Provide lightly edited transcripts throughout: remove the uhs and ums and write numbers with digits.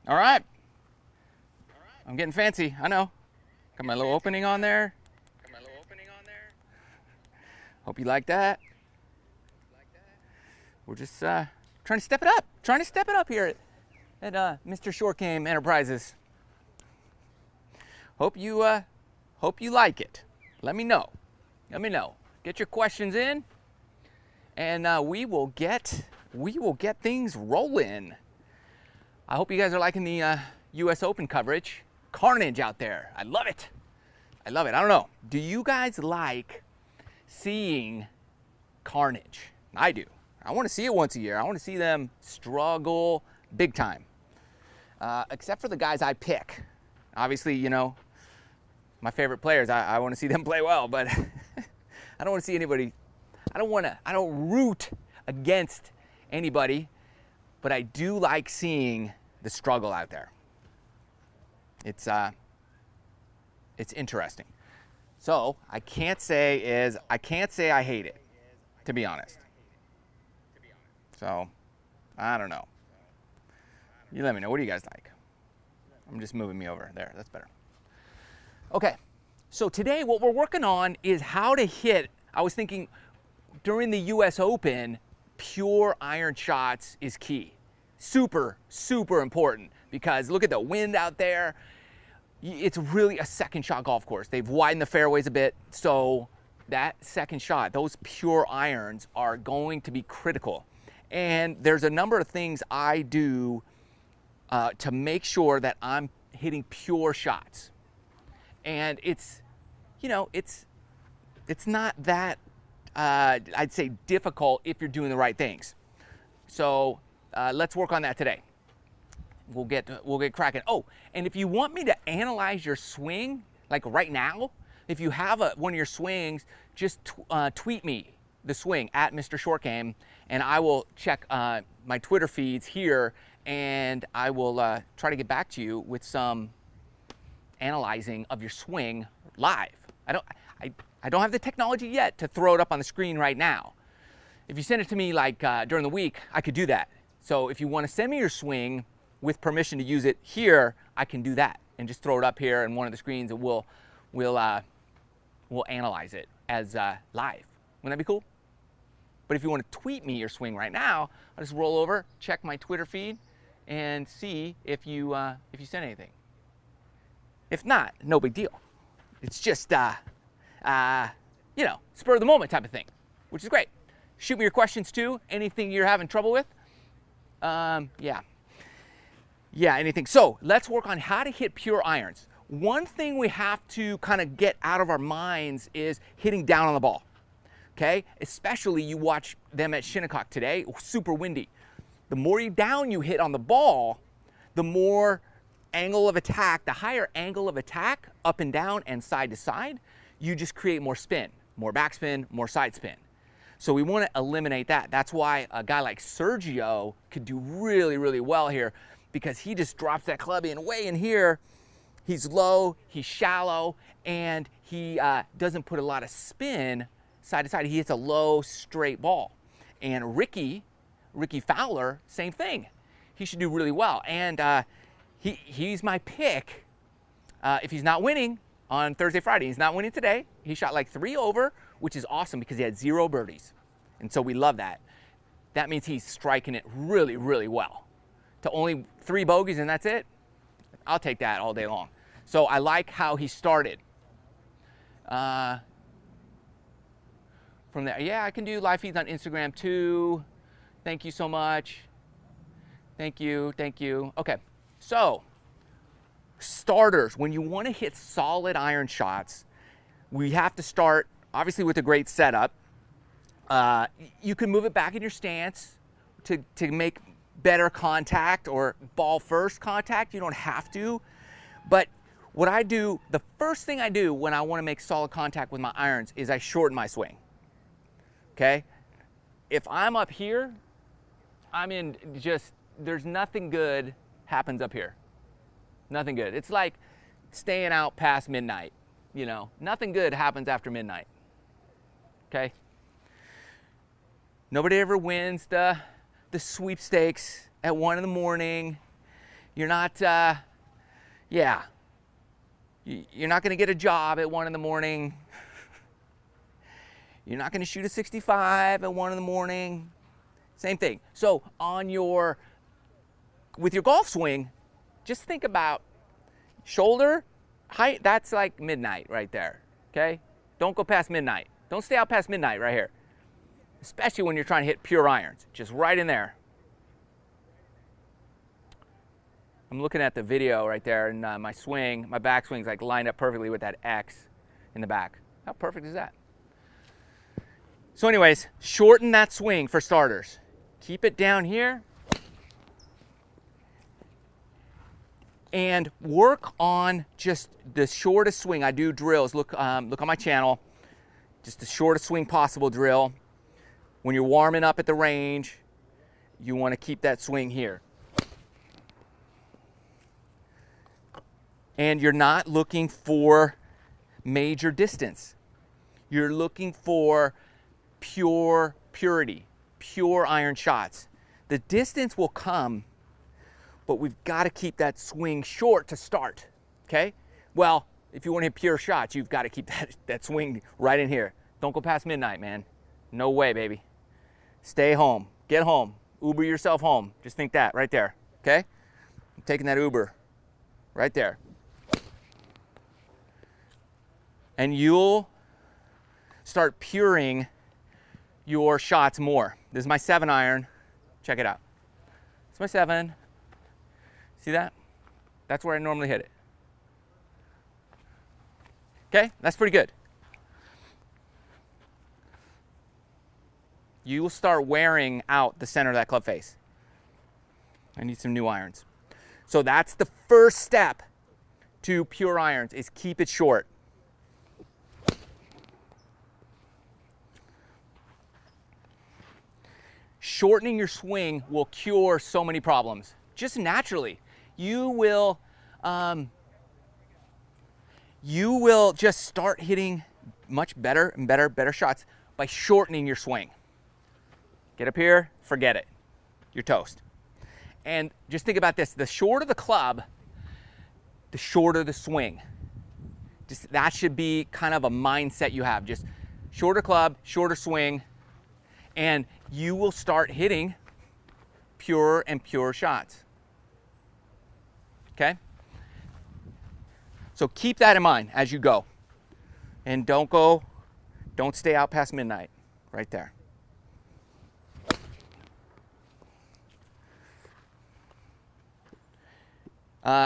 All right. I'm getting fancy, I know. Got my little opening on there. Hope you like that. We're just trying to step it up. Trying to step it up here at Mr. Short Game Enterprises. Hope you like it. Let me know. Let me know. Get your questions in, and we will get things rolling. I hope you guys are liking the U.S. Open coverage. Carnage out there. I love it. I love it. I don't know. Do you guys like seeing carnage? I do. I want to see it once a year. I want to see them struggle big time. Except for the guys I pick. Obviously, you know, my favorite players, I want to see them play well, but I don't want to see anybody. I don't root against anybody, but I do like seeing the struggle out there. It's interesting. So I can't say I hate it, to be honest. So I don't know. You let me know. What do you guys like? I'm just moving me over there. That's better. Okay. So today what we're working on is how to hit. I was thinking during the US Open, pure iron shots is key. Super, super important because look at the wind out there. It's really a second shot golf course. They've widened the fairways a bit, so that second shot, those pure irons are going to be critical. And there's a number of things I do to make sure that I'm hitting pure shots. And it's, you know, it's not that, I'd say, difficult if you're doing the right things. So let's work on that today. We'll get cracking. Oh, and if you want me to analyze your swing, like right now, if you have one of your swings, just tweet me the swing at Mr. Short Game, and I will check my Twitter feeds here, and I will try to get back to you with some analyzing of your swing live. I don't have the technology yet to throw it up on the screen right now. If you send it to me like during the week, I could do that. So if you want to send me your swing with permission to use it here, I can do that and just throw it up here on one of the screens, and we'll analyze it as live. Wouldn't that be cool? But if you want to tweet me your swing right now, I'll just roll over, check my Twitter feed, and see if you sent anything. If not, no big deal. It's just you know, spur of the moment type of thing, which is great. Shoot me your questions too. Anything you're having trouble with? Yeah, anything. So let's work on how to hit pure irons. One thing we have to kind of get out of our minds is hitting down on the ball. Okay, especially you watch them at Shinnecock today, super windy. The more down you hit on the ball, the more angle of attack, the higher angle of attack, up and down and side to side, you just create more spin, more backspin, more side spin. So we want to eliminate that. That's why a guy like Sergio could do really, really well here, because he just drops that club in way in here. He's low, he's shallow, and he doesn't put a lot of spin side to side. He hits a low, straight ball. And Ricky Fowler, same thing. He should do really well. And he's my pick if he's not winning on Thursday, Friday. He's not winning today. He shot like 3 over, which is awesome because he had 0 birdies. And so we love that. That means he's striking it really, really well. To only 3 bogeys and that's it, I'll take that all day long. So I like how he started. From there, yeah, I can do live feeds on Instagram too. Thank you so much. Thank you, thank you. Okay, so starters, when you want to hit solid iron shots, we have to start obviously with a great setup. You can move it back in your stance to make better contact or ball first contact. You don't have to, but what I do, the first thing I do when I want to make solid contact with my irons is I shorten my swing. Okay, if I'm up here, I'm in just, there's nothing good happens up here. Nothing good. It's like staying out past midnight, you know. Nothing good happens after midnight. Okay? Nobody ever wins the sweepstakes at 1 in the morning. You're not, yeah. You're not going to get a job at 1 in the morning. You're not going to shoot a 65 at 1 in the morning. Same thing. So with your golf swing, just think about shoulder height. That's like midnight right there, okay? Don't go past midnight. Don't stay out past midnight right here, especially when you're trying to hit pure irons. Just right in there. I'm looking at the video right there, and my backswing's like lined up perfectly with that X in the back. How perfect is that? So anyways, shorten that swing for starters. Keep it down here. And work on just the shortest swing. I do drills. Look on my channel. Just the shortest swing possible drill. When you're warming up at the range, you want to keep that swing here. And you're not looking for major distance. You're looking for purity, pure iron shots. The distance will come, but we've got to keep that swing short to start, okay? Well, if you want to hit pure shots, you've got to keep that swing right in here. Don't go past midnight, man. No way, baby. Stay home. Get home. Uber yourself home. Just think that right there, okay? I'm taking that Uber right there. And you'll start puring your shots more. This is my 7 iron. Check it out. It's my 7. See that? That's where I normally hit it. Okay, that's pretty good. You will start wearing out the center of that club face. I need some new irons. So that's the first step to pure irons, is keep it short. Shortening your swing will cure so many problems, just naturally. You will just start hitting much better and better shots by shortening your swing. Get up here, forget it. You're toast. And just think about this. The shorter the club, the shorter the swing. Just that should be kind of a mindset you have. Just shorter club, shorter swing, and you will start hitting pure shots. Okay? So keep that in mind as you go. And don't stay out past midnight. Right there.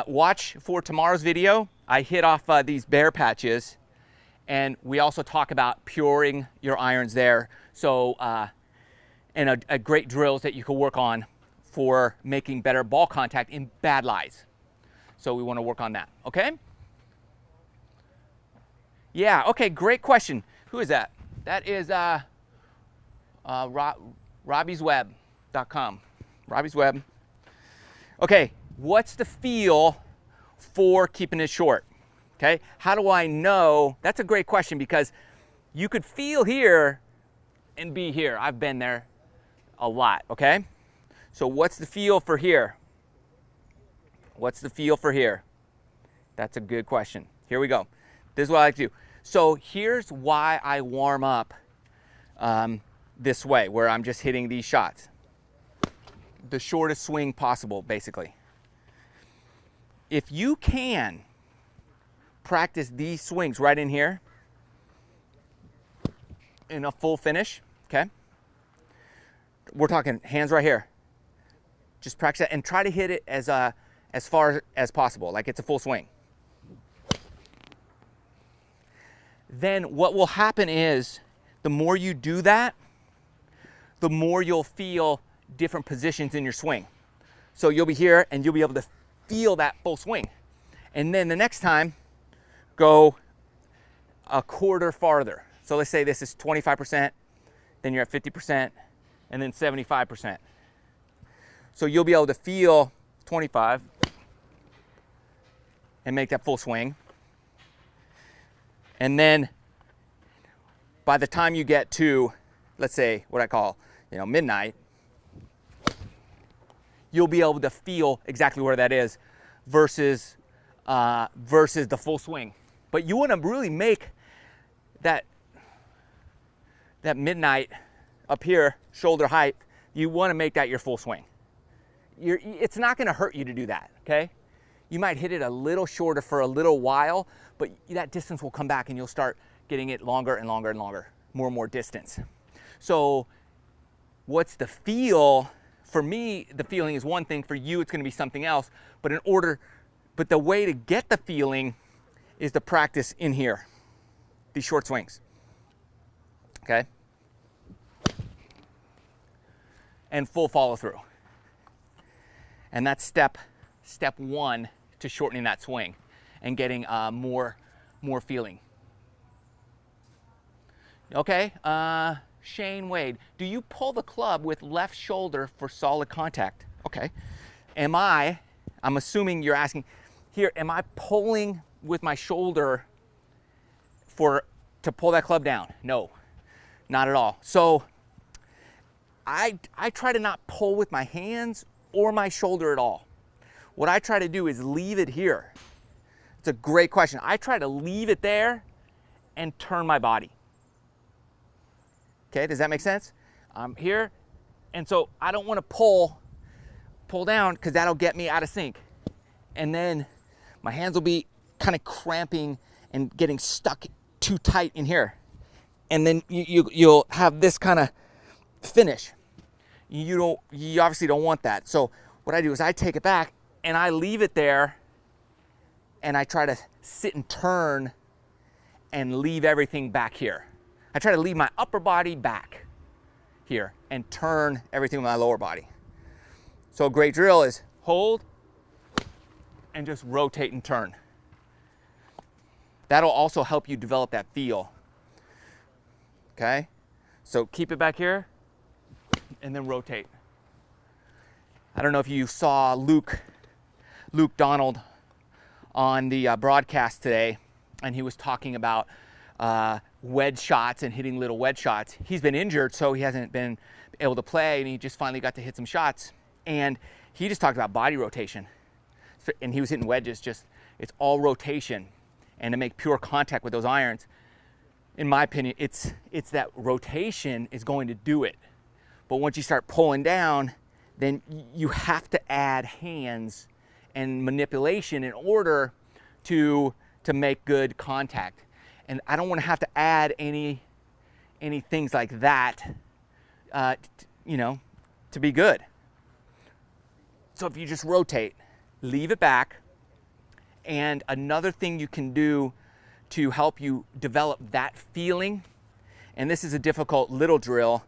Watch for tomorrow's video. I hit off these bare patches, and we also talk about puring your irons there. So, and a great drills that you can work on for making better ball contact in bad lies. So we want to work on that, okay? Yeah, okay, great question. Who is that? That is robbiesweb.com. Robbie's Web. Okay, what's the feel for keeping it short? Okay, how do I know? That's a great question, because you could feel here and be here. I've been there a lot, okay? So what's the feel for here? What's the feel for here? That's a good question. Here we go. This is what I like to do. So here's why I warm up this way, where I'm just hitting these shots. The shortest swing possible, basically. If you can practice these swings right in here in a full finish, okay? We're talking hands right here. Just practice that and try to hit it as far as possible, like it's a full swing. Then what will happen is, the more you do that, the more you'll feel different positions in your swing. So you'll be here and you'll be able to feel that full swing. And then the next time, go a quarter farther. So let's say this is 25%, then you're at 50%, and then 75%. So you'll be able to feel 25 and make that full swing. And then by the time you get to, let's say, what I call, midnight, you'll be able to feel exactly where that is versus the full swing. But you want to really make that midnight up here, shoulder height, you want to make that your full swing. It's not going to hurt you to do that, okay? You might hit it a little shorter for a little while, but that distance will come back and you'll start getting it longer and longer and longer, more and more distance. So what's the feel? For me, the feeling is one thing. For you, it's going to be something else. But the way to get the feeling is to practice in here, these short swings, okay? And full follow through. And that's step one to shortening that swing and getting more feeling. Okay, Shane Wade, do you pull the club with left shoulder for solid contact? Okay, I'm assuming you're asking here, am I pulling with my shoulder to pull that club down? No, not at all. So I try to not pull with my hands or my shoulder at all. What I try to do is leave it here. It's a great question. I try to leave it there and turn my body. Okay, does that make sense? I'm here, and so I don't want to pull down because that'll get me out of sync. And then my hands will be kind of cramping and getting stuck too tight in here. And then you'll have this kind of finish. You obviously don't want that. So what I do is I take it back and I leave it there and I try to sit and turn and leave everything back here. I try to leave my upper body back here and turn everything with my lower body. So a great drill is hold and just rotate and turn. That'll also help you develop that feel. Okay? So keep it back here and then rotate. I don't know if you saw Luke Donald on the broadcast today, and he was talking about wedge shots and hitting little wedge shots. He's been injured, so he hasn't been able to play, and he just finally got to hit some shots. And he just talked about body rotation. And he was hitting wedges, it's all rotation. And to make pure contact with those irons, in my opinion, it's that rotation is going to do it. But once you start pulling down, then you have to add hands and manipulation in order to make good contact. And I don't want to have to add any things like that, to be good. So if you just rotate, leave it back, and another thing you can do to help you develop that feeling, and this is a difficult little drill,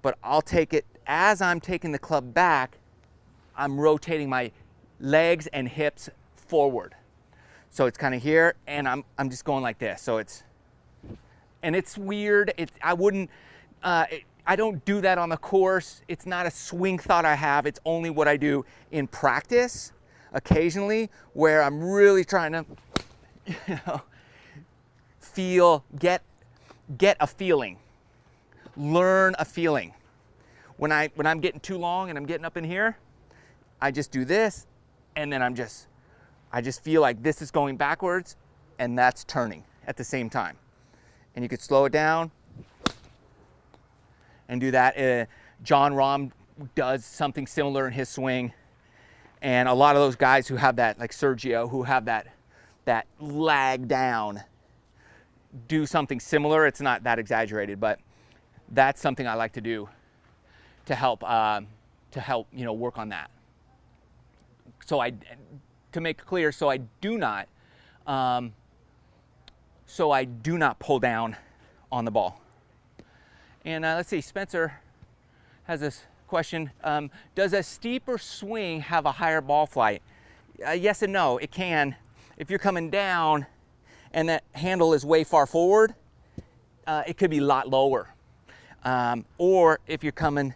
but I'll take it as I'm taking the club back, I'm rotating my legs and hips forward. So it's kind of here, and I'm just going like this. So it's weird. I don't do that on the course. It's not a swing thought I have. It's only what I do in practice occasionally, where I'm really trying to, get a feeling, learn a feeling. When I'm getting too long and I'm getting up in here, I just do this, and then I just feel like this is going backwards, and that's turning at the same time. And you could slow it down and do that. John Rahm does something similar in his swing. And a lot of those guys who have that, like Sergio, who have that lag down, do something similar. It's not that exaggerated, but that's something I like to do to help work on that. So to make it clear, so I do not pull down on the ball. And let's see, Spencer has this question. Does a steeper swing have a higher ball flight? Yes and no, it can. If you're coming down and that handle is way far forward, it could be a lot lower. Or if you're coming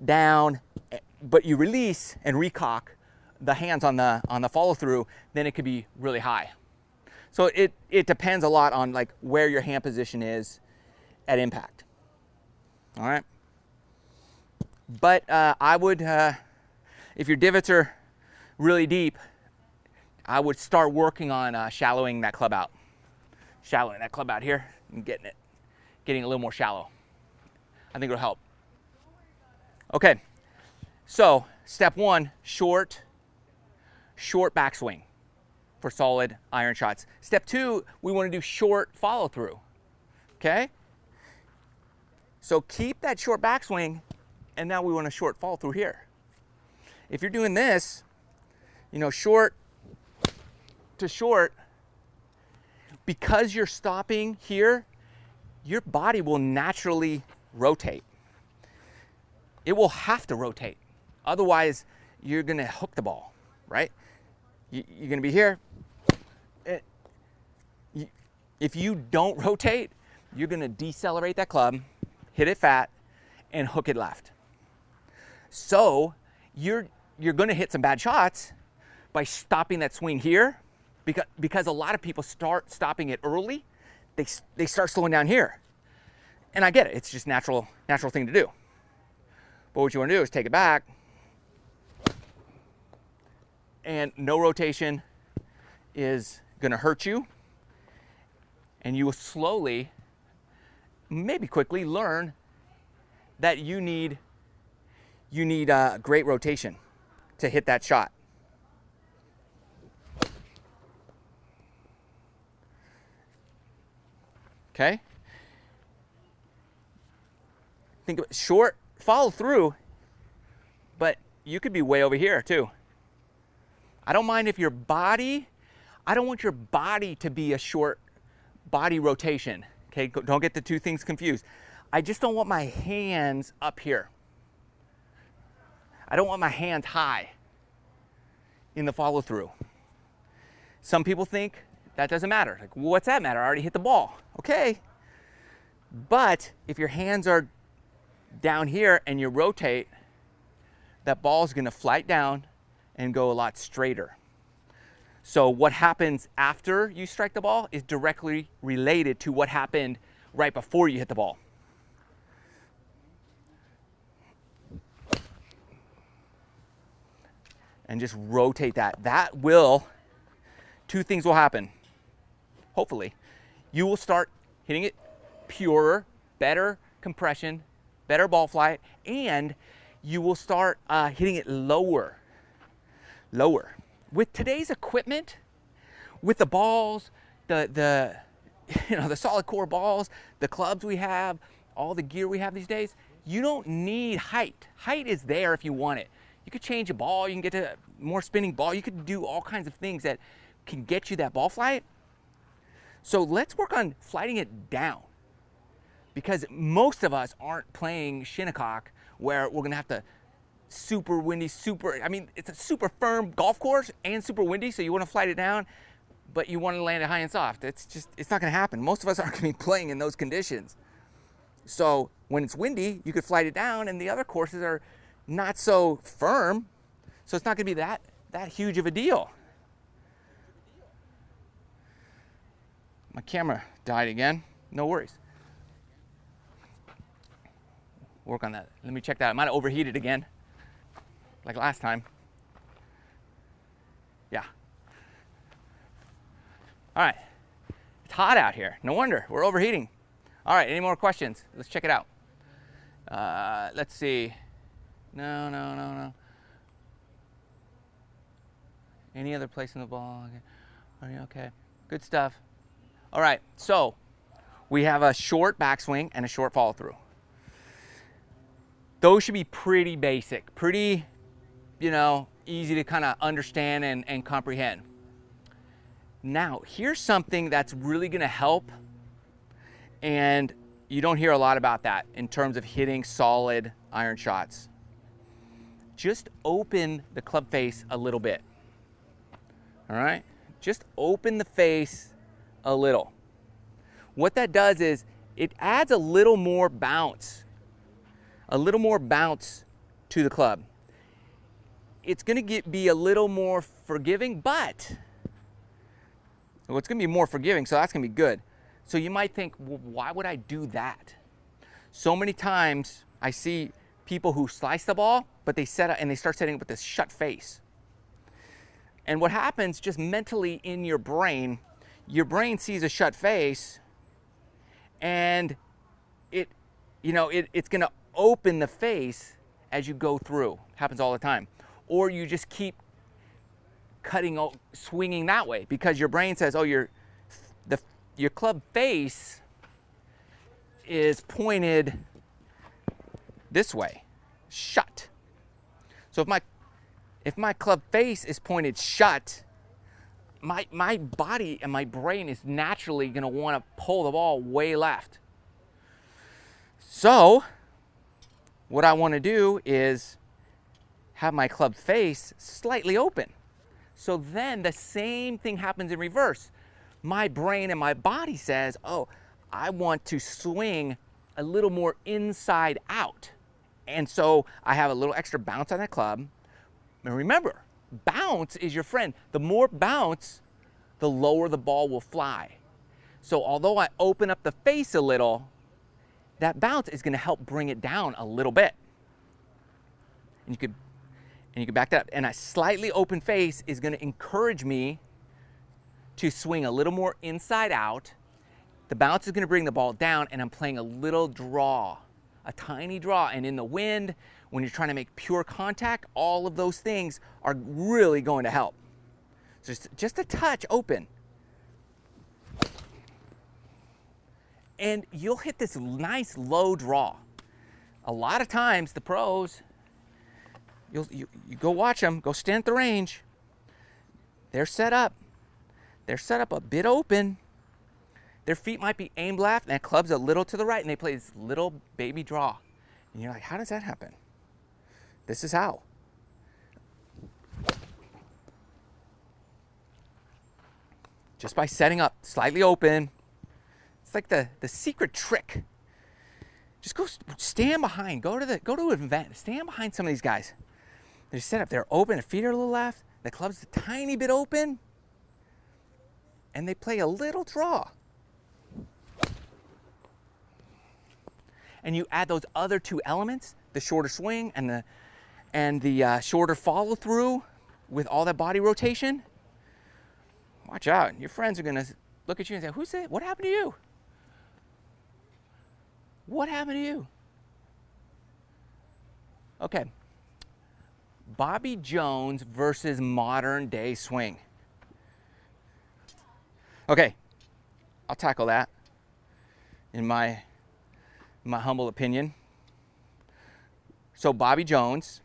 down, but you release and recock the hands on the follow through, then it could be really high. So it depends a lot on like where your hand position is at impact. All right. But I would, if your divots are really deep, I would start working on shallowing that club out. Shallowing that club out here and getting a little more shallow. I think it'll help. Okay, so step one, short backswing for solid iron shots. Step two, we want to do short follow through. Okay? So keep that short backswing, and now we want a short follow through here. If you're doing this, you know, short to short, because you're stopping here, your body will naturally rotate. It will have to rotate. Otherwise, you're going to hook the ball, right? You're going to be here. If you don't rotate, you're going to decelerate that club, hit it fat, and hook it left. So you're going to hit some bad shots by stopping that swing here, because a lot of people start stopping it early. They start slowing down here. And I get it. It's just natural thing to do. But what you want to do is take it back, and no rotation is going to hurt you, and you will slowly, maybe quickly, learn that you need great rotation to hit that shot. Okay? Think of it, short follow through, but you could be way over here too. I don't mind if your body, I don't want your body to be a short body rotation. Okay, don't get the two things confused. I just don't want my hands up here. I don't want my hands high in the follow through. Some people think that doesn't matter. Like, well, what's that matter? I already hit the ball. Okay. But if your hands are down here and you rotate, that ball is going to flight down and go a lot straighter. So what happens after you strike the ball is directly related to what happened right before you hit the ball. And just rotate that. That will, two things will happen. Hopefully, you will start hitting it purer, better compression, better ball flight, and you will start hitting it lower. With today's equipment, with the balls, the solid core balls, the clubs we have, all the gear we have these days, you don't need height. Height is there if you want it. You could change a ball, you can get to more spinning ball, you could do all kinds of things that can get you that ball flight. So let's work on flighting it down, because most of us aren't playing Shinnecock where we're gonna have to super windy, it's a super firm golf course and super windy, so you wanna flight it down, but you wanna land it high and soft. It's not gonna happen. Most of us aren't gonna be playing in those conditions. So when it's windy, you could flight it down, and the other courses are not so firm, so it's not gonna be that huge of a deal. My camera died again. No worries. Work on that. Let me check that. I might have overheated again, like last time. Yeah. All right. It's hot out here. No wonder. We're overheating. All right. Any more questions? Let's check it out. Let's see. No. Any other place in the ball? Okay. Good stuff. All right. So we have a short backswing and a short follow through. Those should be pretty basic, pretty, easy to kind of understand and comprehend. Now, here's something that's really going to help, and you don't hear a lot about that in terms of hitting solid iron shots. Just open the club face a little bit. All right? Just open the face a little. What that does is it adds a little more bounce. A little more bounce to the club. It's going to be a little more forgiving, but it's going to be more forgiving, so that's going to be good. So you might think, well, why would I do that? So many times I see people who slice the ball, but they set up and they start setting up with this shut face. And what happens just mentally in your brain sees a shut face, and it's going to open the face as you go through. It happens all the time. Or you just keep swinging that way because your brain says, oh, your club face is pointed this way, shut. So if my club face is pointed shut, my body and my brain is naturally going to want to pull the ball way left. So what I want to do is have my club face slightly open. So then the same thing happens in reverse. My brain and my body says, oh, I want to swing a little more inside out. And so I have a little extra bounce on that club. And remember, bounce is your friend. The more bounce, the lower the ball will fly. So although I open up the face a little, that bounce is going to help bring it down a little bit. And you could back that up. And a slightly open face is going to encourage me to swing a little more inside out. The bounce is going to bring the ball down, and I'm playing a little draw, a tiny draw. And in the wind, when you're trying to make pure contact, all of those things are really going to help. So just a touch open. And you'll hit this nice low draw. A lot of times the pros, you go watch them, go stand at the range. They're set up a bit open. Their feet might be aimed left, and that club's a little to the right, and they play this little baby draw. And you're like, how does that happen? This is how. Just by setting up slightly open. It's like the secret trick. Just go stand behind. Go to an event. Stand behind some of these guys. They're set up. They're open. Their feet are a little left. The club's a tiny bit open. And they play a little draw. And you add those other two elements, the shorter swing and the shorter follow through with all that body rotation. Watch out. Your friends are going to look at you and say, who's it? What happened to you? What happened to you? Okay. Bobby Jones versus modern day swing. Okay. I'll tackle that in my humble opinion. So Bobby Jones,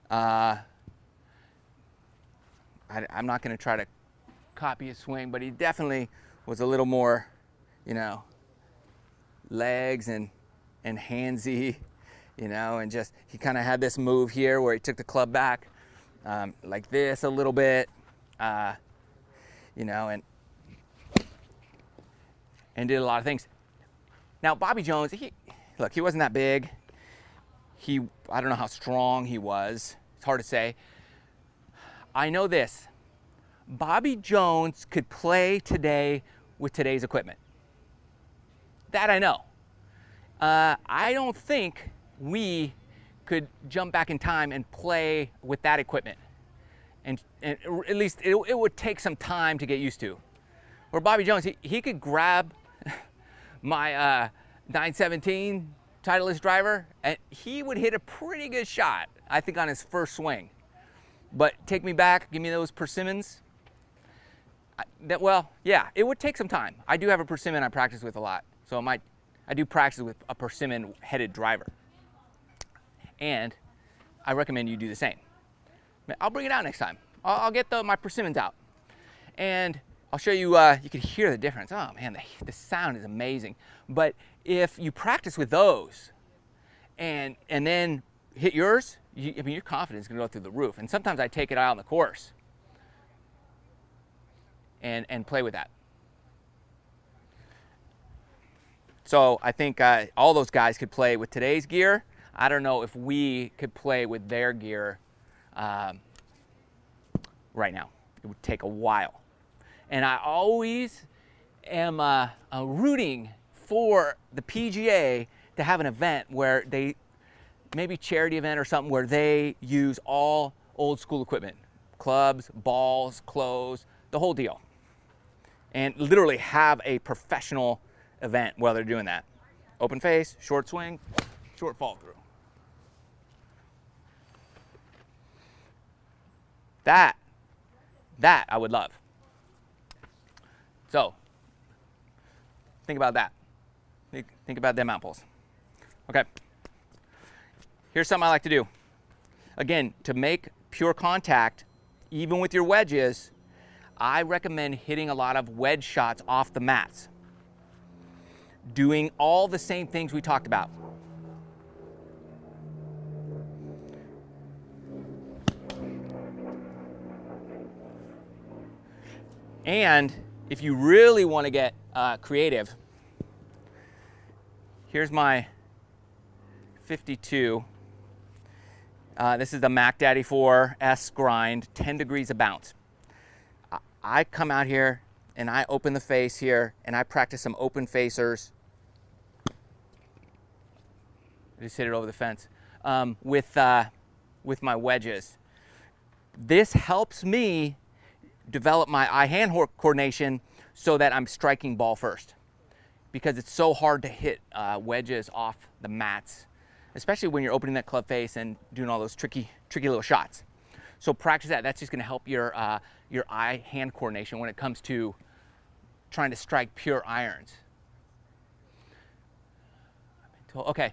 I'm not going to try to copy his swing, but he definitely was a little more, legs and handsy, and just he kind of had this move here where he took the club back like this a little bit, and did a lot of things. Now Bobby Jones, he wasn't that big. I don't know how strong he was. It's hard to say. I know this. Bobby Jones could play today with today's equipment. That I know. I don't think we could jump back in time and play with that equipment. And at least it would take some time to get used to. Where Bobby Jones, he could grab my 917 Titleist driver, and he would hit a pretty good shot, I think, on his first swing. But take me back, give me those persimmons. It would take some time. I do have a persimmon I practice with a lot, so I do practice with a persimmon-headed driver. And I recommend you do the same. I'll bring it out next time. I'll get my persimmons out. And I'll show you, you can hear the difference. Oh man, the sound is amazing. But if you practice with those and then hit yours, your confidence is gonna go through the roof. And sometimes I take it out on the course and play with that. So I think all those guys could play with today's gear. I don't know if we could play with their gear right now. It would take a while. And I always am rooting for the PGA to have an event where they, maybe charity event or something where they use all old school equipment, clubs, balls, clothes, the whole deal. And literally have a professional event while they're doing that. Open face, short swing, short fall through. That I would love. So, think about that. Think about them apples. Okay. Here's something I like to do. Again, to make pure contact, even with your wedges, I recommend hitting a lot of wedge shots off the mats. Doing all the same things we talked about. And if you really want to get creative, here's my 52. This is the Mac Daddy 4 S grind, 10 degrees of bounce. I come out here and I open the face here and I practice some open facers. I just hit it over the fence with my wedges. This helps me develop my eye-hand coordination so that I'm striking ball first, because it's so hard to hit wedges off the mats, especially when you're opening that club face and doing all those tricky little shots. So practice that. That's just going to help your eye-hand coordination when it comes to trying to strike pure irons. Okay,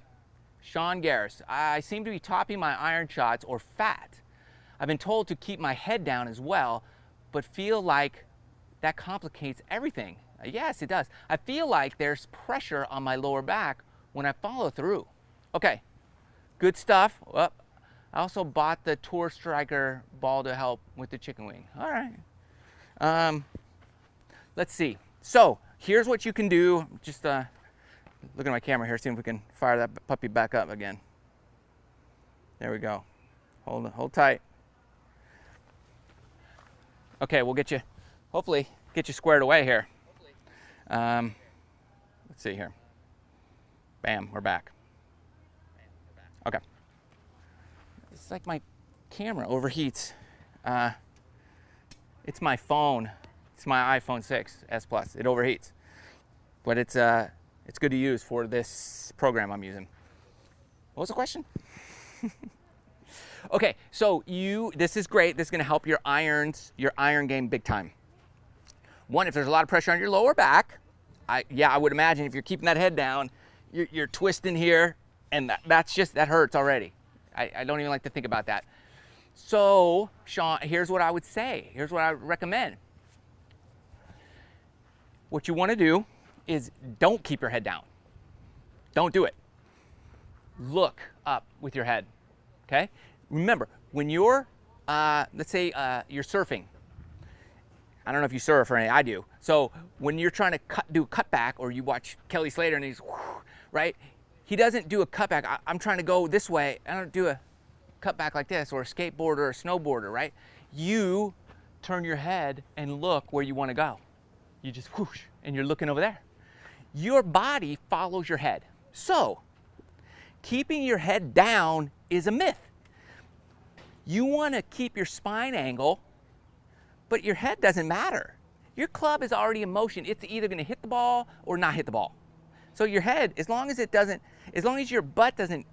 Sean Garris, I seem to be topping my iron shots or fat. I've been told to keep my head down as well, but feel like that complicates everything. Yes, it does. I feel like there's pressure on my lower back when I follow through. Okay, good stuff. Well, I also bought the Tour Striker ball to help with the chicken wing. All right. Let's see. So here's what you can do. Just look at my camera here, see if we can fire that puppy back up again. There we go. Hold tight. Okay, we'll get you, hopefully, get you squared away here. Let's see here. Bam, we're back. Okay. It's like my camera overheats. It's my phone. It's my iPhone 6 S Plus. It overheats. But it's good to use for this program I'm using. What was the question? Okay, so this is great. This is going to help your iron game big time. One, if there's a lot of pressure on your lower back, I would imagine if you're keeping that head down, you're twisting here, and that hurts already. I don't even like to think about that. So, Sean, here's what I would say. Here's what I would recommend. What you want to do is don't keep your head down. Don't do it. Look up with your head, okay? Remember, when you're, let's say you're surfing. I don't know if you surf or anything, I do. So when you're trying to do a cutback, or you watch Kelly Slater and he's, right? He doesn't do a cutback. I'm trying to go this way. I don't do a cutback like this, or a skateboarder or a snowboarder, right? You turn your head and look where you want to go. You just whoosh, and you're looking over there. Your body follows your head. So keeping your head down is a myth. You want to keep your spine angle, but your head doesn't matter. Your club is already in motion. It's either going to hit the ball or not hit the ball. So your head, as long as your butt doesn't,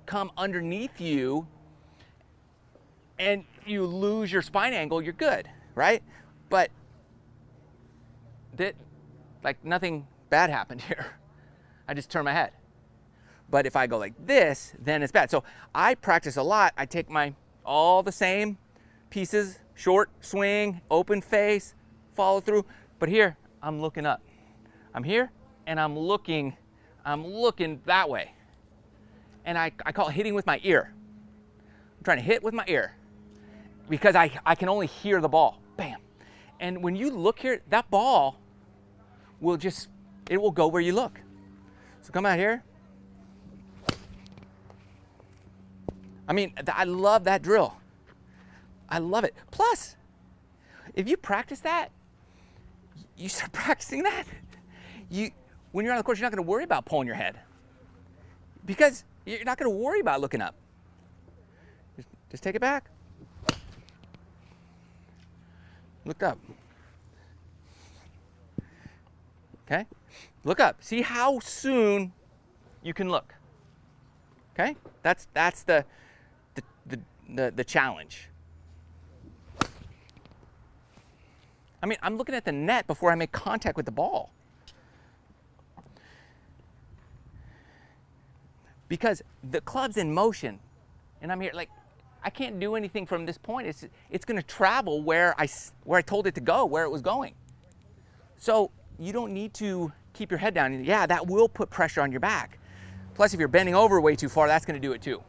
come underneath you and you lose your spine angle, you're good, right? But nothing bad happened here. I just turned my head. But if I go like this, then it's bad. So I practice a lot. I take all the same pieces, short swing, open face, follow through. But here, I'm looking up. I'm here, and I'm looking that way. And I call it hitting with my ear. I'm trying to hit with my ear because I can only hear the ball. Bam. And when you look here, that ball will go where you look. So come out here. I mean, I love that drill. I love it. Plus, if you practice that, you start practicing that, when you're on the course, you're not going to worry about pulling your head because you're not going to worry about looking up. Just take it back. Look up. Okay? Look up. See how soon you can look. Okay? That's the challenge. I mean, I'm looking at the net before I make contact with the ball. Because the club's in motion, and I'm here, like, I can't do anything from this point. It's going to travel where I told it to go, where it was going. So you don't need to keep your head down. Yeah, that will put pressure on your back. Plus, if you're bending over way too far, that's going to do it too.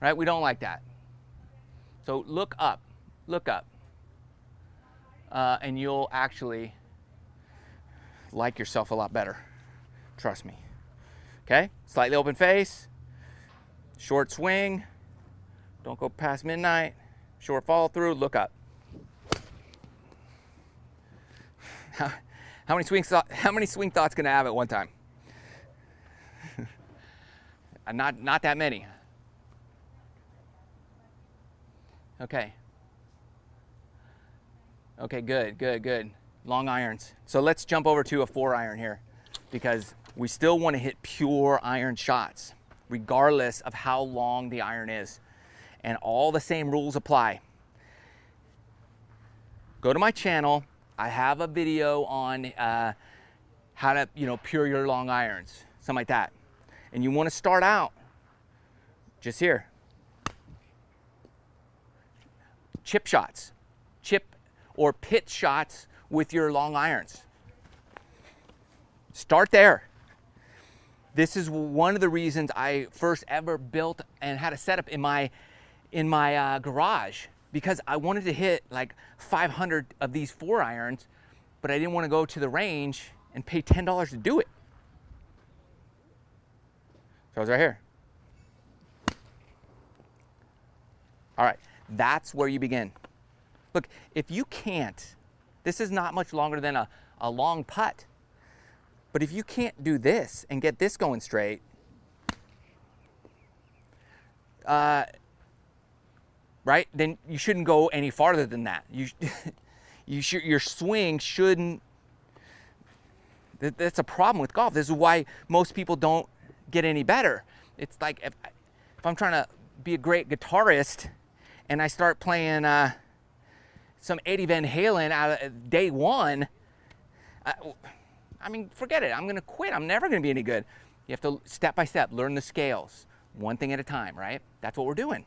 Right? We don't like that. So look up. Look up. And you'll actually like yourself a lot better. Trust me. Okay? Slightly open face. Short swing. Don't go past midnight. Short follow through. Look up. How many swing thoughts can I have at one time? Not that many. Okay. Okay, good. Long irons. So let's jump over to a 4-iron here because we still want to hit pure iron shots regardless of how long the iron is. And all the same rules apply. Go to my channel. I have a video on how to, pure your long irons, something like that. And you want to start out just here. Chip shots. Chip or pit shots with your long irons. Start there. This is one of the reasons I first ever built and had a setup in my garage, because I wanted to hit like 500 of these 4-irons, but I didn't want to go to the range and pay $10 to do it. So it's right here. All right, that's where you begin. Look, if you can't, this is not much longer than a long putt, but if you can't do this and get this going straight, right, then you shouldn't go any farther than that. Your swing shouldn't. That's a problem with golf. This is why most people don't get any better. It's like if I'm trying to be a great guitarist and I start playing some Eddie Van Halen out of day one, I mean, forget it. I'm going to quit. I'm never going to be any good. You have to step by step learn the scales, one thing at a time, right? That's what we're doing.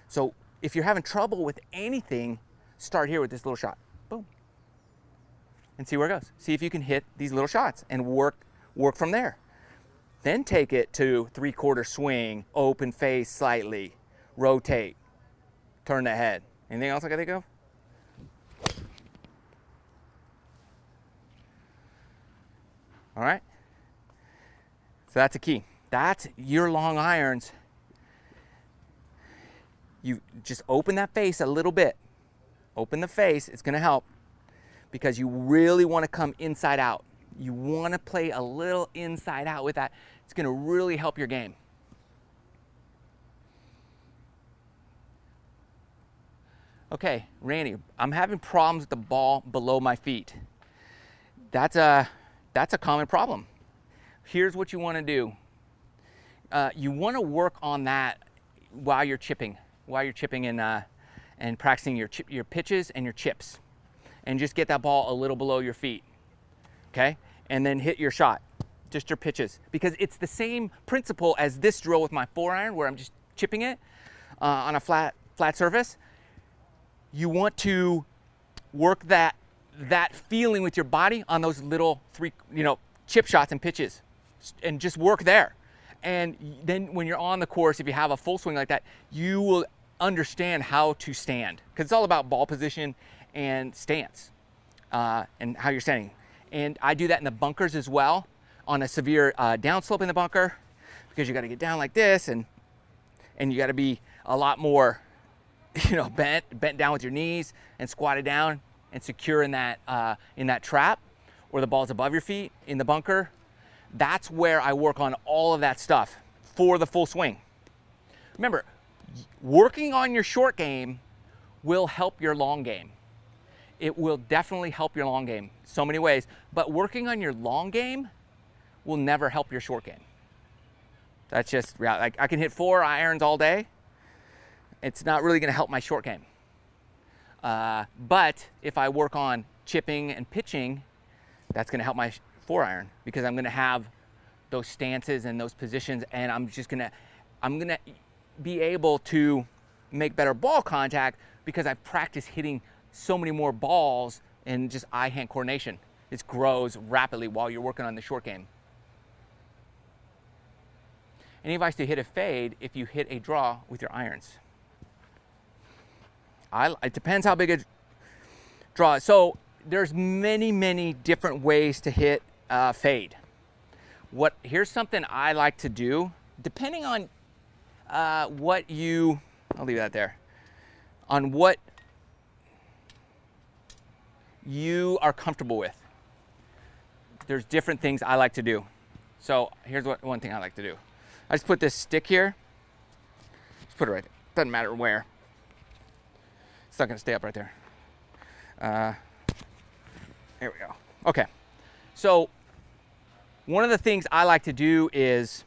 So if you're having trouble with anything, start here with this little shot. Boom. And see where it goes. See if you can hit these little shots and work from there. Then take it to 3/4 swing, open face slightly, rotate, turn the head. Anything else I can think of? All right. So that's a key. That's your long irons. You just open that face a little bit. Open the face, it's gonna help because you really wanna come inside out. You wanna play a little inside out with that. It's gonna really help your game. Okay, Randy, I'm having problems with the ball below my feet. That's a common problem. Here's what you wanna do. You wanna work on that while you're chipping and practicing your pitches and your chips, and just get that ball a little below your feet, okay? And then hit your shot, just your pitches, because it's the same principle as this drill with my 4-iron where I'm just chipping it on a flat surface. You want to work that feeling with your body on those little chip shots and pitches, and just work there. And then when you're on the course, if you have a full swing like that, you will understand how to stand, because it's all about ball position and stance and how you're standing. And I do that in the bunkers as well, on a severe downslope in the bunker, because you got to get down like this, and you got to be a lot more bent down with your knees and squatted down and secure in that trap, or the ball's above your feet in the bunker. That's where I work on all of that stuff for the full swing. Remember, working on your short game will help your long game. It will definitely help your long game so many ways, but working on your long game will never help your short game. That's just, like, I can hit 4 irons all day. It's not really going to help my short game. But if I work on chipping and pitching, that's going to help my 4 iron, because I'm going to have those stances and those positions, and I'm going to be able to make better ball contact because I've practiced hitting so many more balls, and just eye-hand coordination. It grows rapidly while you're working on the short game. Any advice to hit a fade if you hit a draw with your irons? It depends how big a draw is. So there's many different ways to hit a fade. Here's something I like to do, depending on I'll leave that there, on what you are comfortable with. There's different things I like to do. So here's one thing I like to do. I just put this stick here. Just put it right there. Doesn't matter where. It's not going to stay up right there. There we go. Okay. So one of the things I like to do is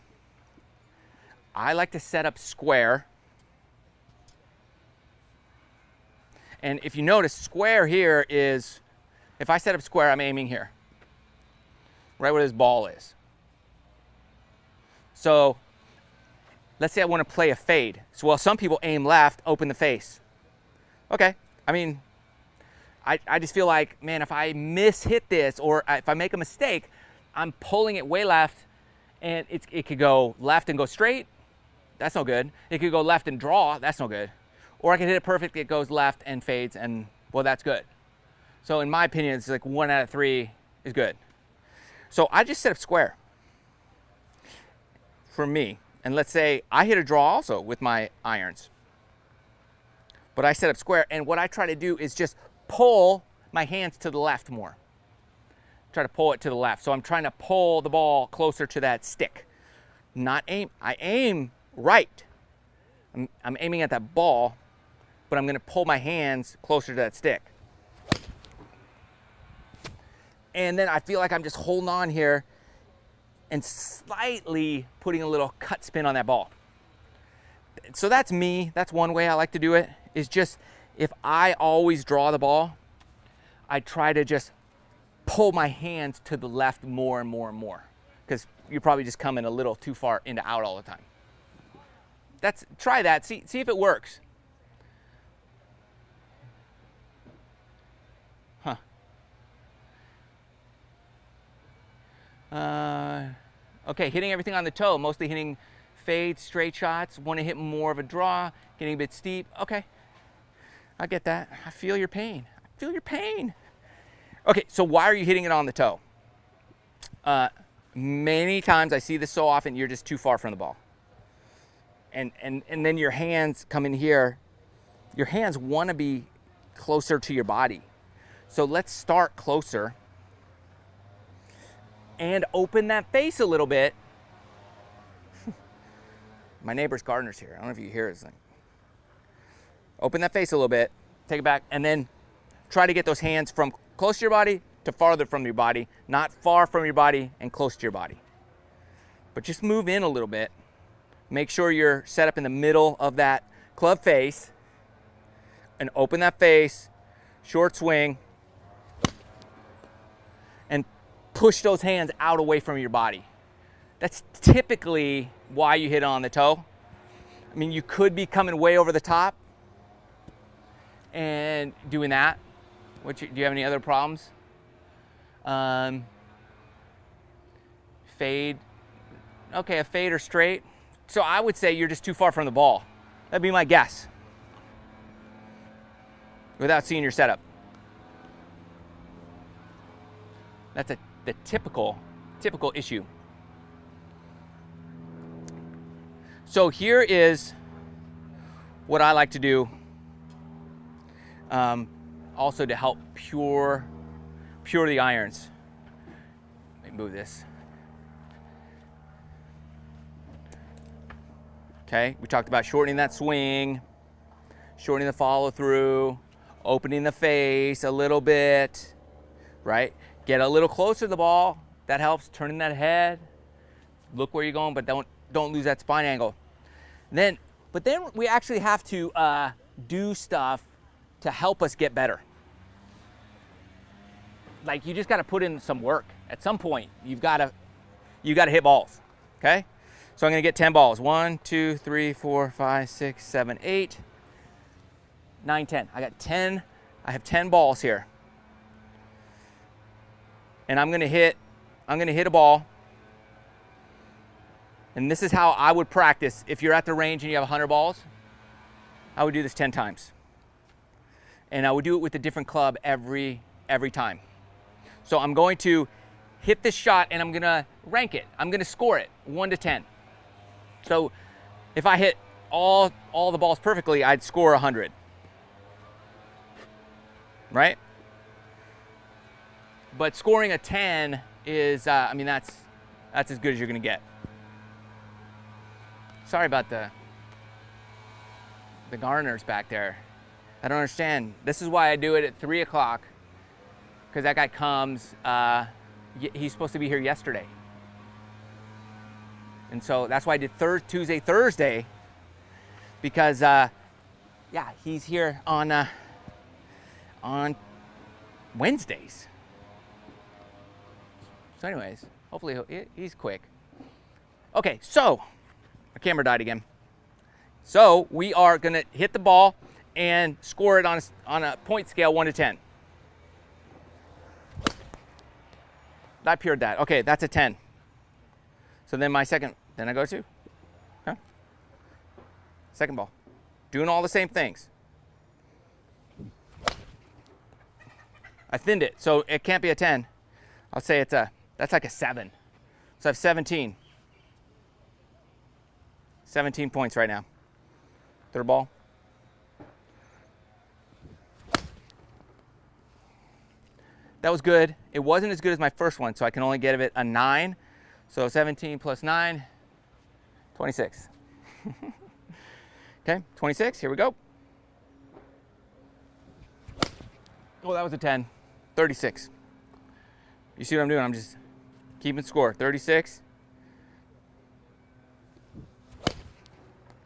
I like to set up square. And if you notice, square here is, if I set up square, I'm aiming here, right where this ball is. So let's say I want to play a fade. So, well, some people aim left, open the face. Okay. I mean, I just feel like, man, if I hit this, or if I make a mistake, I'm pulling it way left, and it could go left and go straight. That's no good. It could go left and draw. That's no good. Or I can hit it perfect. It goes left and fades, and, well, that's good. So in my opinion, it's like 1 out of 3 is good. So I just set up square for me. And let's say I hit a draw also with my irons, but I set up square, and what I try to do is just pull my hands to the left more. Try to pull it to the left. So I'm trying to pull the ball closer to that stick. Not aim. I aim right. I'm aiming at that ball, but I'm going to pull my hands closer to that stick. And then I feel like I'm just holding on here and slightly putting a little cut spin on that ball. So that's me. That's one way I like to do it, is just, if I always draw the ball, I try to just pull my hands to the left more and more and more, because you're probably just coming a little too far into out all the time. Try that, see if it works. Okay, hitting everything on the toe, mostly hitting fades, straight shots, want to hit more of a draw, getting a bit steep. Okay, I get that. I feel your pain. I feel your pain. Okay, so why are you hitting it on the toe? Many times I see this so often, you're just too far from the ball. And then your hands come in here. Your hands want to be closer to your body. So let's start closer and open that face a little bit. My neighbor's gardener's here. I don't know if you hear his thing. Open that face a little bit, take it back, and then try to get those hands from close to your body to farther from your body, not far from your body and close to your body. But just move in a little bit. Make sure you're set up in the middle of that club face, and open that face, short swing, and push those hands out away from your body. That's typically why you hit on the toe. I mean, you could be coming way over the top and doing that. Do you have any other problems? Fade. Okay, a fade or straight. So I would say you're just too far from the ball. That'd be my guess, without seeing your setup. That's the typical issue. So here is what I like to do, also to help pure the irons. Let me move this. Okay, we talked about shortening that swing, shortening the follow through, opening the face a little bit, right? Get a little closer to the ball. That helps. Turning that head. Look where you're going, but don't lose that spine angle. But then we actually have to do stuff to help us get better. Like, you just got to put in some work. At some point, you got to hit balls. Okay? So I'm going to get 10 balls. 1, 2, 3, 4, 5, 6, 7, 8, 9, 10. I got 10. I have 10 balls here. And I'm going to hit a ball. And this is how I would practice. If you're at the range and you have 100 balls, I would do this 10 times. And I would do it with a different club every time. So I'm going to hit this shot and I'm going to rank it. I'm going to score it 1 to 10. So if I hit all the balls perfectly, I'd score 100. Right? But scoring a 10 is, I mean, that's as good as you're going to get. Sorry about the gardeners back there. I don't understand. This is why I do it at 3 o'clock, because that guy comes, he's supposed to be here yesterday. And so that's why I did Tuesday, Thursday, because yeah, he's here on Wednesdays. So anyways, hopefully he's quick. Okay, so my camera died again. So we are gonna hit the ball and score it on a point scale 1 to 10. I pured that. Okay, that's a 10. So then I go to, okay. Second ball. Doing all the same things. I thinned it, so it can't be a 10. I'll say that's like a 7. So I have 17. 17 points right now. Third ball. That was good. It wasn't as good as my first one, so I can only give it a 9. So 17 plus 9, 26. Okay, 26, here we go. Oh, that was a 10. 36. You see what I'm doing? I'm just keeping score. 36.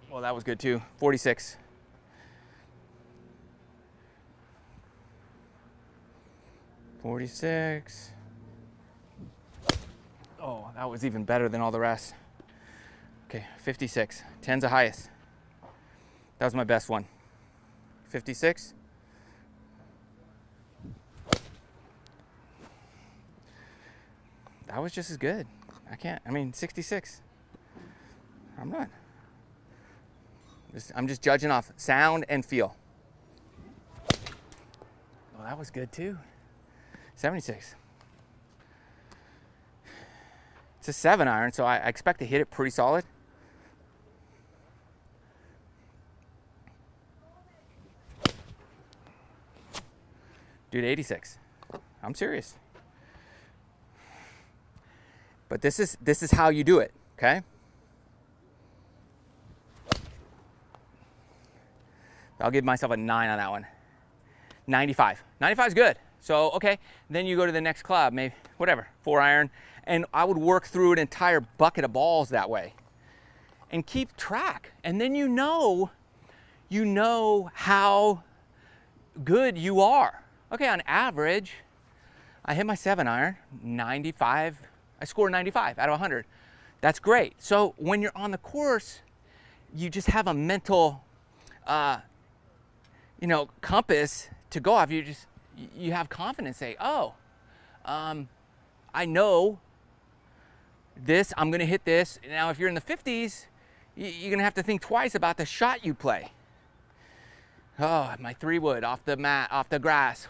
Well, that was good too. 46. Oh, that was even better than all the rest. Okay, 56. 10's the highest. That was my best one. 56. That was just as good. I mean, 66. I'm just judging off sound and feel. Oh, that was good too. 76. It's a 7 iron, so I expect to hit it pretty solid. Dude, 86. I'm serious. But this is how you do it, okay? I'll give myself a 9 on that one. 95. 95 is good. So, okay, then you go to the next club, maybe, whatever, 4 iron, and I would work through an entire bucket of balls that way and keep track. And then you know how good you are. Okay, on average, I hit my 7 iron, 95, I score 95 out of 100. That's great. So when you're on the course, you just have a mental, compass to go off. You have confidence, say, oh, I know this, I'm gonna hit this. Now, if you're in the 50s, you're gonna have to think twice about the shot you play. Oh, my 3-wood off the mat, off the grass.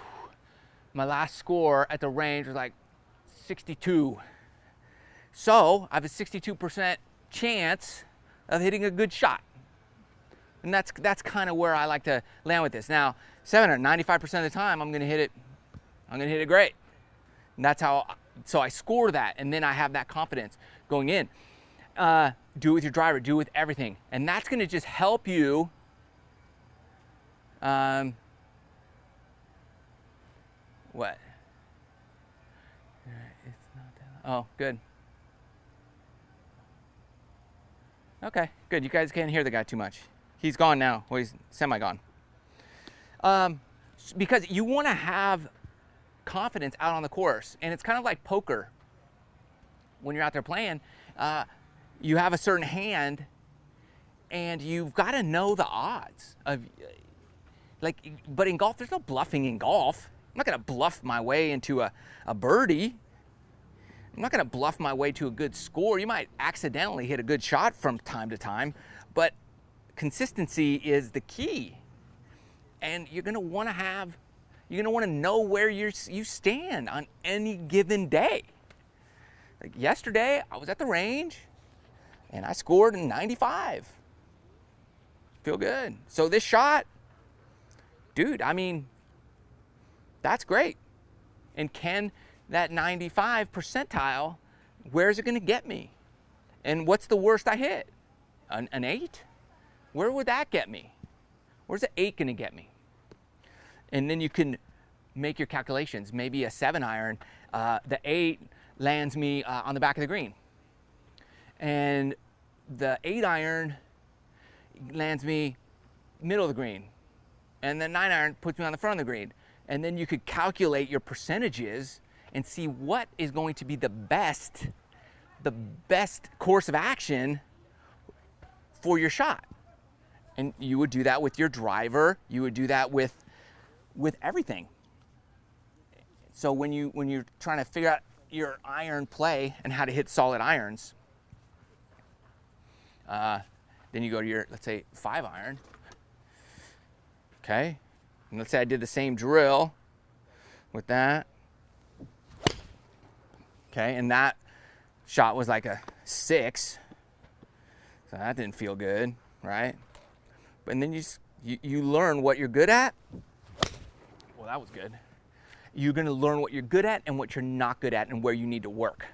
My last score at the range was like 62. So I have a 62% chance of hitting a good shot. And that's kind of where I like to land with this. Now, 95% of the time, I'm gonna hit it great. And that's how, so I score that, and then I have that confidence going in. Do it with your driver, do it with everything. And that's gonna just help you what? It's not that, oh, good. Okay, good. You guys can't hear the guy too much. He's gone now. Well, he's semi-gone. Because you want to have confidence out on the course. And it's kind of like poker. When you're out there playing, you have a certain hand, and you've got to know the odds. But in golf, there's no bluffing in golf. I'm not going to bluff my way into a birdie. I'm not going to bluff my way to a good score. You might accidentally hit a good shot from time to time, but consistency is the key. And you're going to want to know where you stand on any given day. Like yesterday, I was at the range and I scored in 95. Feel good. So this shot, dude, I mean, that's great. And can that 95 percentile, where's it going to get me? And what's the worst I hit? An 8? Where would that get me? Where's the 8 going to get me? And then you can make your calculations. Maybe a 7-iron, the 8 lands me on the back of the green. And the 8-iron lands me middle of the green. And the 9-iron puts me on the front of the green. And then you could calculate your percentages and see what is going to be the best course of action for your shot. And you would do that with your driver. You would do that with everything. So when you're trying to figure out your iron play and how to hit solid irons, then you go to your, let's say, 5-iron. Okay, and let's say I did the same drill with that. Okay, and that shot was like a 6, so that didn't feel good, right? But then you learn what you're good at. Well, that was good. You're going to learn what you're good at and what you're not good at and where you need to work.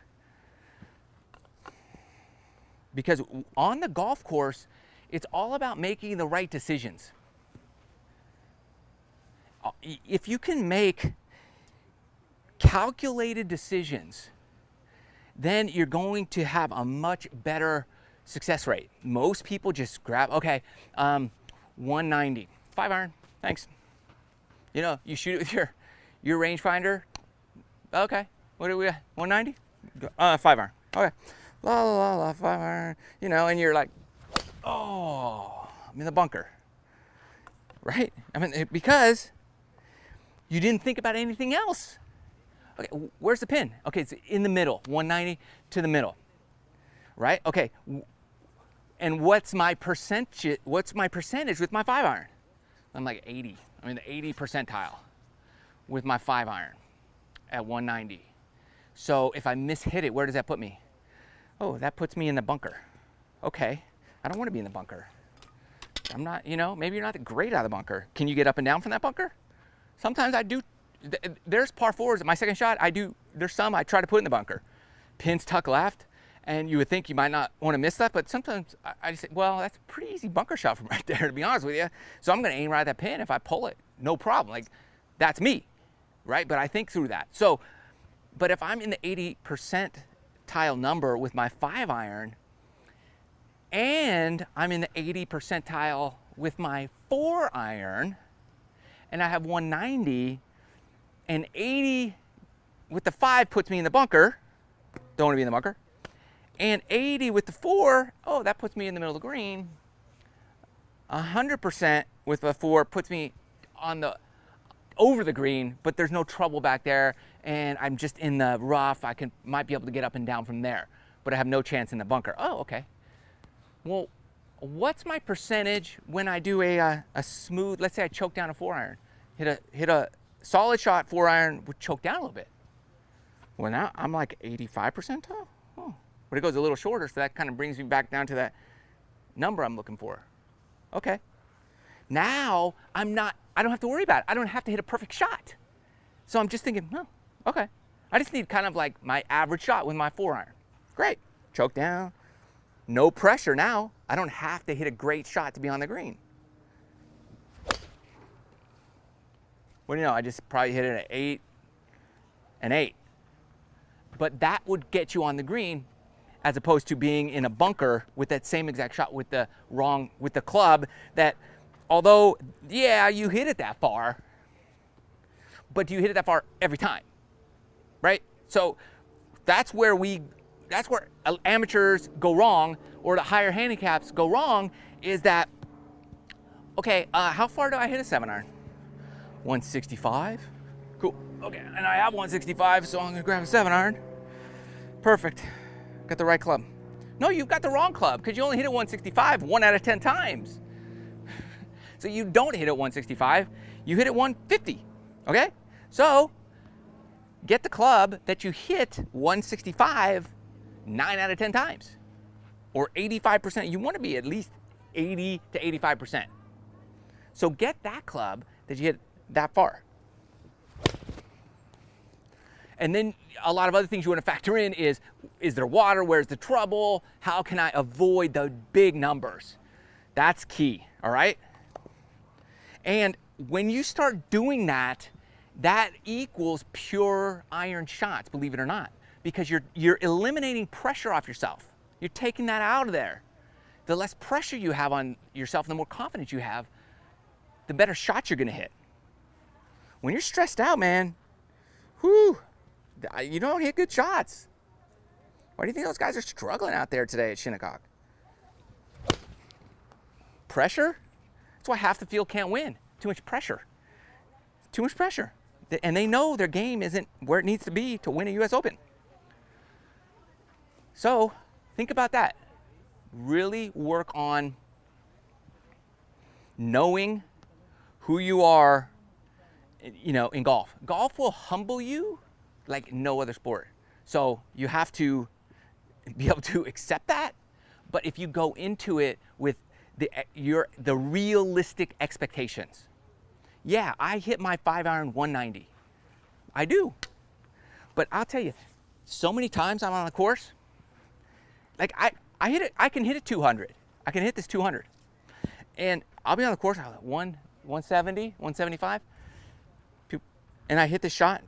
Because on the golf course, it's all about making the right decisions. If you can make calculated decisions, then you're going to have a much better success rate. Most people just grab, okay, 190, 5-iron, thanks. You know, you shoot it with your rangefinder. Okay, what do we got? 190? 5-iron. Okay. La la la, 5-iron. You know, and you're like, oh, I'm in the bunker. Right? I mean, because you didn't think about anything else. Okay, where's the pin? Okay, it's in the middle, 190 to the middle. Right? Okay. And what's my percentage with my 5-iron? I'm like 80. I'm in the 80 percentile with my 5-iron at 190. So if I mishit it, where does that put me? Oh, that puts me in the bunker. Okay, I don't want to be in the bunker. I'm not, you know, maybe you're not great out of the bunker. Can you get up and down from that bunker? Sometimes I do. There's par 4s. My second shot, there's some I try to put in the bunker. Pins tuck left, and you would think you might not want to miss that, but sometimes I just say, well, that's a pretty easy bunker shot from right there, to be honest with you. So I'm going to aim right at that pin. If I pull it, no problem. Like, that's me, right? But I think through that. So, but if I'm in the 80 percentile number with my 5-iron, and I'm in the 80 percentile with my 4-iron, and I have 190, and 80 with the 5 puts me in the bunker. Don't want to be in the bunker. And 80 with the 4, oh, that puts me in the middle of the green. 100% with the 4 puts me over the green, but there's no trouble back there, and I'm just in the rough. Might be able to get up and down from there, but I have no chance in the bunker. Oh, okay. Well, what's my percentage when I do a smooth, let's say I choke down a 4-iron, hit a solid shot 4-iron, would choke down a little bit. Well, now I'm like 85 percentile. Oh, but it goes a little shorter, so that kind of brings me back down to that number I'm looking for. Okay. Now I don't have to worry about it. I don't have to hit a perfect shot. So I'm just thinking, oh, okay. I just need kind of like my average shot with my 4-iron. Great. Choke down, No pressure now. I don't have to hit a great shot to be on the green. What do you know? I just probably hit it at 8. But that would get you on the green as opposed to being in a bunker with that same exact shot with the club that, although, yeah, you hit it that far, but do you hit it that far every time, right? So that's where amateurs go wrong, or the higher handicaps go wrong, is that, okay, how far do I hit a 7-iron? 165? Cool. Okay, and I have 165, so I'm gonna grab a 7-iron. Perfect. Got the right club. No, you've got the wrong club because you only hit it 165 1 out of 10 times. So you don't hit it 165, you hit it 150, okay? So get the club that you hit 165 9 out of 10 times, or 85%. You want to be at least 80 to 85%. So get that club that you hit that far. And then a lot of other things you want to factor in is there water? Where's the trouble? How can I avoid the big numbers? That's key, all right? And when you start doing that, that equals pure iron shots, believe it or not, because you're eliminating pressure off yourself. You're taking that out of there. The less pressure you have on yourself, the more confidence you have, the better shots you're gonna hit. When you're stressed out, man, whew, you don't hit good shots. Why do you think those guys are struggling out there today at Shinnecock? Pressure? That's why half the field can't win. Too much pressure. Too much pressure. And they know their game isn't where it needs to be to win a US Open. So think about that. Really work on knowing who you are, you know, in golf. Golf will humble you like no other sport. So you have to be able to accept that. But if you go into it with the realistic expectations, yeah, I hit my 5-iron 190. I do. But I'll tell you, so many times I'm on the course, like I hit it, I can hit it 200. I can hit this 200. And I'll be on the course, I'm like 170, 175. And I hit this shot.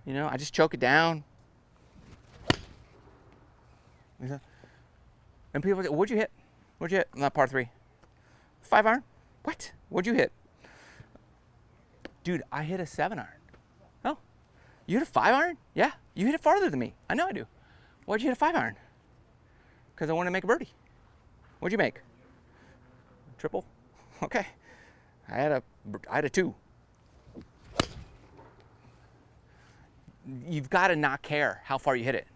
You know, I just choke it down. And people say, what'd you hit? What'd you hit? Not par 3. 5-iron? What? What'd you hit? Dude, I hit a 7-iron. Oh, you hit a 5-iron? Yeah, you hit it farther than me. I know I do. Why'd you hit a 5-iron? Because I want to make a birdie. What'd you make? Triple? Okay. I had a 2. You've got to not care how far you hit it.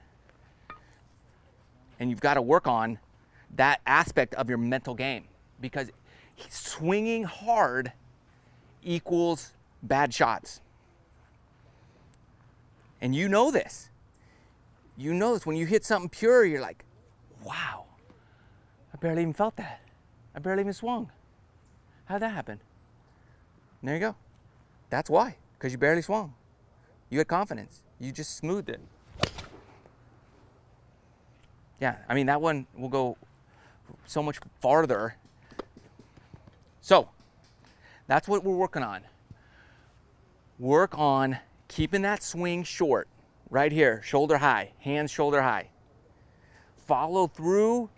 And you've got to work on that aspect of your mental game, because swinging hard equals bad shots. And you know this. You know this. When you hit something pure, you're like, wow, I barely even felt that. I barely even swung. How'd that happen? And there you go. That's why, because you barely swung. You had confidence. You just smoothed it. Yeah, I mean, that one will go so much farther. So, that's what we're working on. Work on keeping that swing short, right here, shoulder high, hands shoulder high. Follow through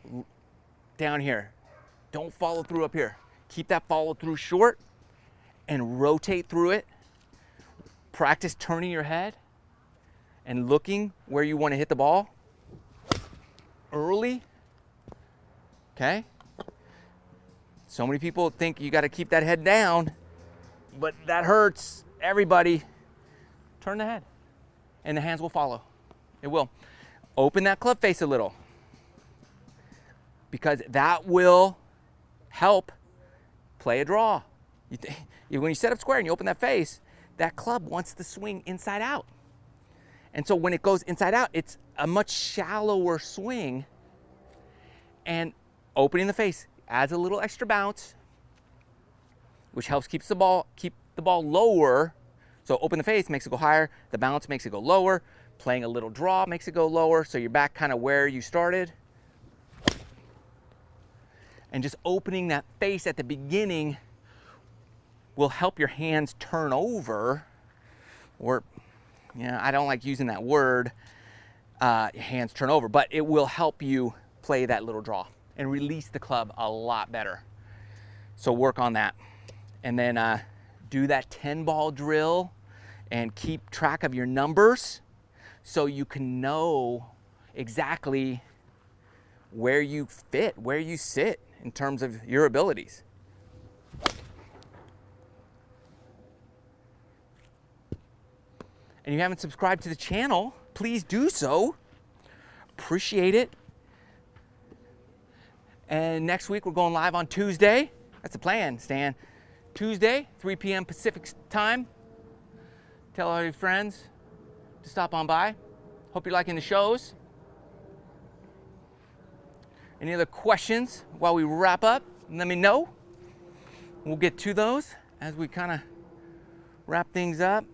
down here. Don't follow through up here. Keep that follow through short and rotate through it. Practice turning your head and looking where you want to hit the ball early. Okay? So many people think you got to keep that head down, but that hurts everybody. Turn the head and the hands will follow. It will. Open that club face a little, because that will help play a draw. When you set up square and you open that face, that club wants to swing inside out. And so when it goes inside out, it's a much shallower swing, and opening the face adds a little extra bounce, which helps keep the ball lower. So open the face makes it go higher, the bounce makes it go lower, playing a little draw makes it go lower, so you're back kind of where you started. And just opening that face at the beginning will help your hands turn over, or, I don't like using that word, hands turn over, but it will help you play that little draw and release the club a lot better. So work on that. And then do that 10-ball drill and keep track of your numbers so you can know exactly where you fit, where you sit in terms of your abilities. And if you haven't subscribed to the channel, please do so. Appreciate it. And next week we're going live on Tuesday. That's the plan, Stan. Tuesday, 3 p.m. Pacific time. Tell all your friends to stop on by. Hope you're liking the shows. Any other questions while we wrap up? Let me know. We'll get to those as we kind of wrap things up.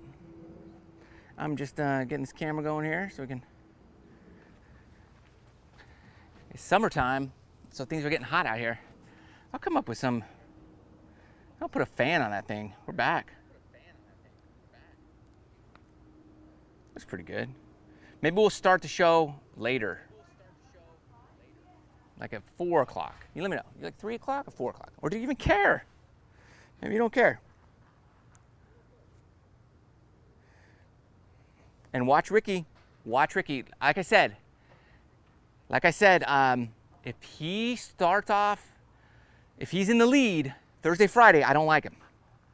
I'm just getting this camera going here so we can. It's summertime, so things are getting hot out here. I'll come up with some. I'll put a fan on that thing. We're back. That's pretty good. Maybe we'll start the show later. Like at 4 o'clock. You let me know. You like 3 o'clock or 4 o'clock? Or do you even care? Maybe you don't care. And watch Ricky. Watch Ricky. Like I said, if he starts off, if he's in the lead Thursday, Friday, I don't like him.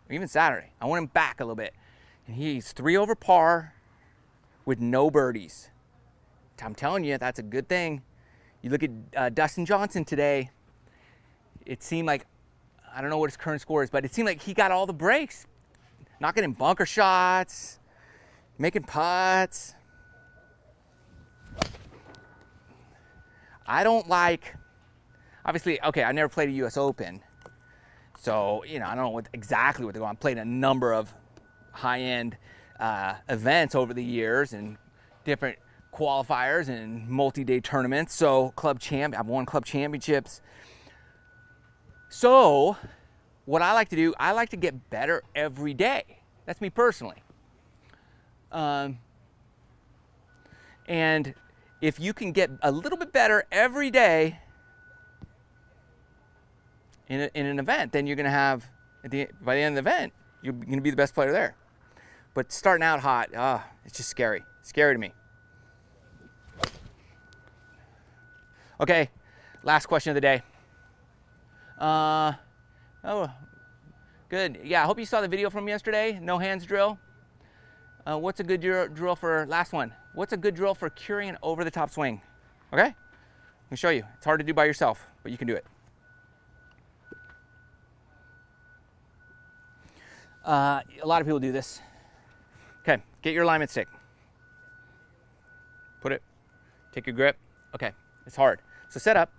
Or even Saturday. I want him back a little bit. And he's 3 over par with no birdies. I'm telling you, that's a good thing. You look at Dustin Johnson today, it seemed like, I don't know what his current score is, but it seemed like he got all the breaks. Knocking in bunker shots, making putts. I don't like, obviously, okay, I never played a US Open. So, I don't know exactly what they're going. I played a number of high-end events over the years and different qualifiers and multi-day tournaments. So I've won club championships. So what I like to do, I like to get better every day. That's me personally. And if you can get a little bit better every day in an event, then you're going to have, by the end of the event, you're going to be the best player there. But starting out hot, it's just scary. Scary to me. Okay, last question of the day. Oh, good. Yeah, I hope you saw the video from yesterday. No hands drill. What's a good drill for, last one. What's a good drill for Kurian over the top swing? Okay, I can show you. It's hard to do by yourself, but you can do it. A lot of people do this. Okay, get your alignment stick. Put it, take your grip. Okay, it's hard. So set up,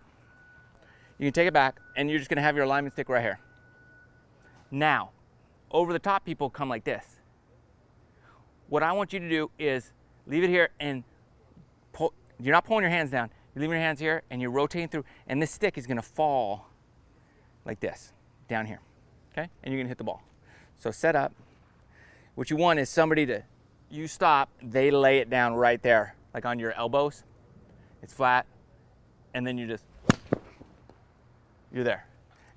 you can take it back, and you're just gonna have your alignment stick right here. Now, over the top people come like this. What I want you to do is leave it here and pull. You're not pulling your hands down. You're leaving your hands here and you're rotating through, and this stick is gonna fall like this, down here, okay? And you're gonna hit the ball. So set up. What you want is somebody to, you stop, they lay it down right there, like on your elbows. It's flat. And then you're there.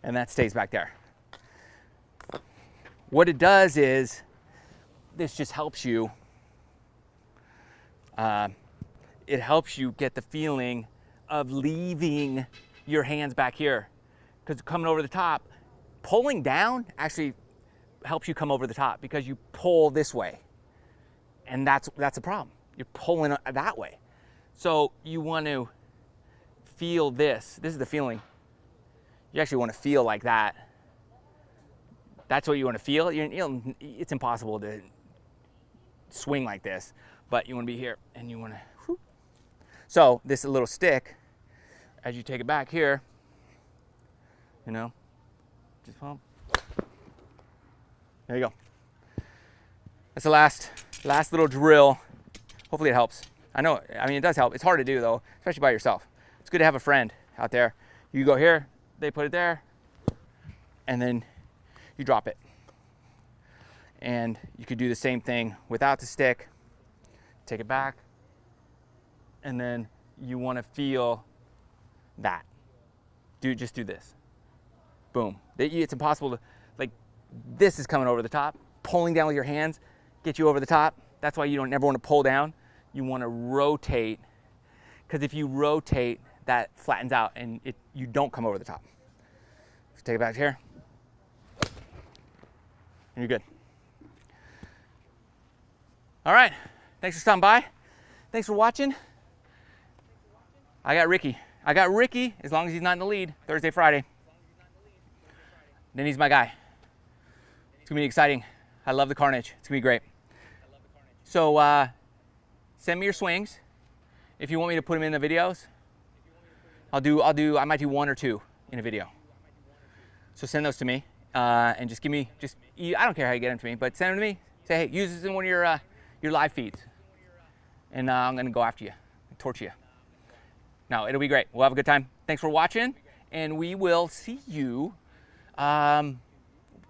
And that stays back there. What it does is, this just helps you, it helps you get the feeling of leaving your hands back here. Because coming over the top, pulling down actually helps you come over the top because you pull this way. And that's a problem. You're pulling that way. So you want to feel this. This is the feeling. You actually want to feel like that. That's what you want to feel. It's impossible to swing like this, but you want to be here and you want to. Whoop. So this little stick, as you take it back here, just pump. There you go. That's the last little drill. Hopefully it helps. I mean, it does help. It's hard to do though, especially by yourself. It's good to have a friend out there. You go here, they put it there, and then you drop it. And you could do the same thing without the stick. Take it back, and then you want to feel that. Just do this. Boom. It's impossible to, like, this is coming over the top. Pulling down with your hands, get you over the top. That's why you don't never want to pull down. You want to rotate, because if you rotate, that flattens out and you don't come over the top. So take it back here, and you're good. All right, thanks for stopping by. Thanks for watching. I got Ricky, as long as he's not in the lead, Thursday, Friday. Then he's my guy. It's gonna be exciting. I love the carnage. It's gonna be great. So send me your swings. If you want me to put them in the videos, I might do 1 or 2 in a video. So send those to me and just give me, I don't care how you get them to me, but send them to me. Say, hey, use this in one of your live feeds. And I'm gonna go after you, torch you. No, it'll be great. We'll have a good time. Thanks for watching, and we will see you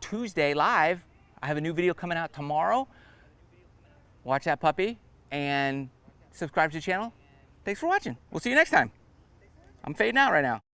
Tuesday live. I have a new video coming out tomorrow. Watch that puppy and subscribe to the channel. Thanks for watching. We'll see you next time. I'm fading out right now.